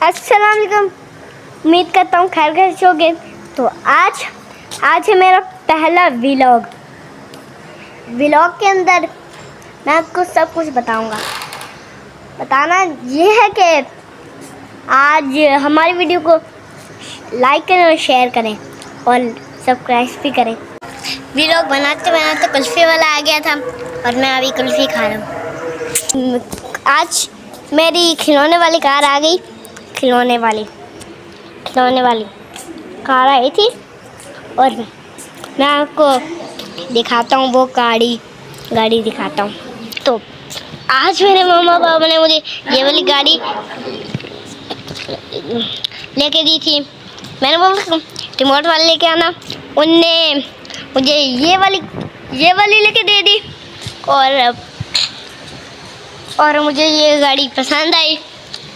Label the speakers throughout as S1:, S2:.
S1: अस्सलाम वालेकुम। उम्मीद करता हूँ खैर से होगे। तो आज है मेरा पहला व्लॉग के अंदर मैं आपको सब कुछ बताऊंगा। बताना ये है कि आज हमारी वीडियो को लाइक करें और शेयर करें और सब्सक्राइब भी करें। व्लॉग बनाते बनाते कुल्फ़ी वाला आ गया था और मैं अभी कुल्फ़ी खा रहा हूँ। आज मेरी खिलौने वाली कार आ गई। खिलौने वाली कार आई थी और मैं आपको दिखाता हूँ वो गाड़ी दिखाता हूँ। तो आज मेरे मम्मा पापा ने मुझे ये वाली गाड़ी लेके दी थी। मैंने बोला रिमोट वाले लेके आना, उनने मुझे ये वाली लेके दे दी और मुझे ये गाड़ी पसंद आई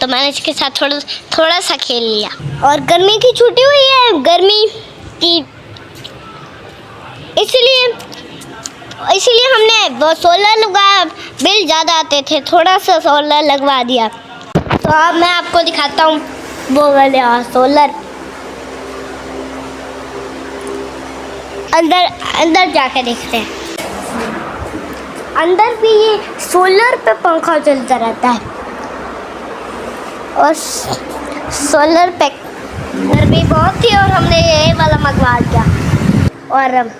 S1: तो मैंने इसके साथ थोड़ा सा खेल लिया। और गर्मी की छुट्टी हुई है, गर्मी की इसलिए हमने वो सोलर लगाया। बिल ज़्यादा आते थे, थोड़ा सा सोलर लगवा दिया। तो अब मैं आपको दिखाता हूँ वो वाले सोलर। अंदर जाके देखते हैं। अंदर भी ये सोलर पे पंखा चलता रहता है और सोलर पे गर्मी बहुत थी और हमने ये वाला मंगवा लिया। और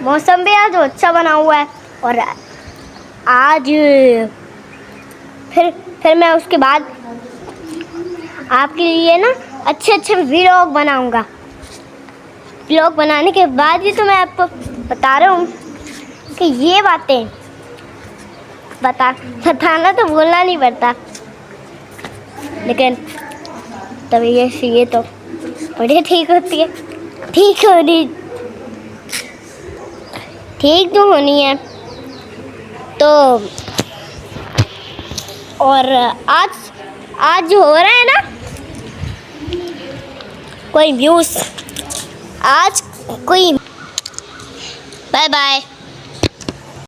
S1: मौसम भी आज अच्छा बना हुआ है। और आज फिर मैं उसके बाद आपके लिए ना अच्छे व्लॉग बनाऊंगा। व्लॉग बनाने के बाद ही तो मैं आपको बता रहा हूँ कि ये बातें बताना तो भूलना नहीं पड़ता, लेकिन तबीयत से ये तो बड़ी ठीक होती है। ठीक तो होनी है। तो और आज जो हो रहा है ना कोई व्यूज़, आज कोई बाय बाय।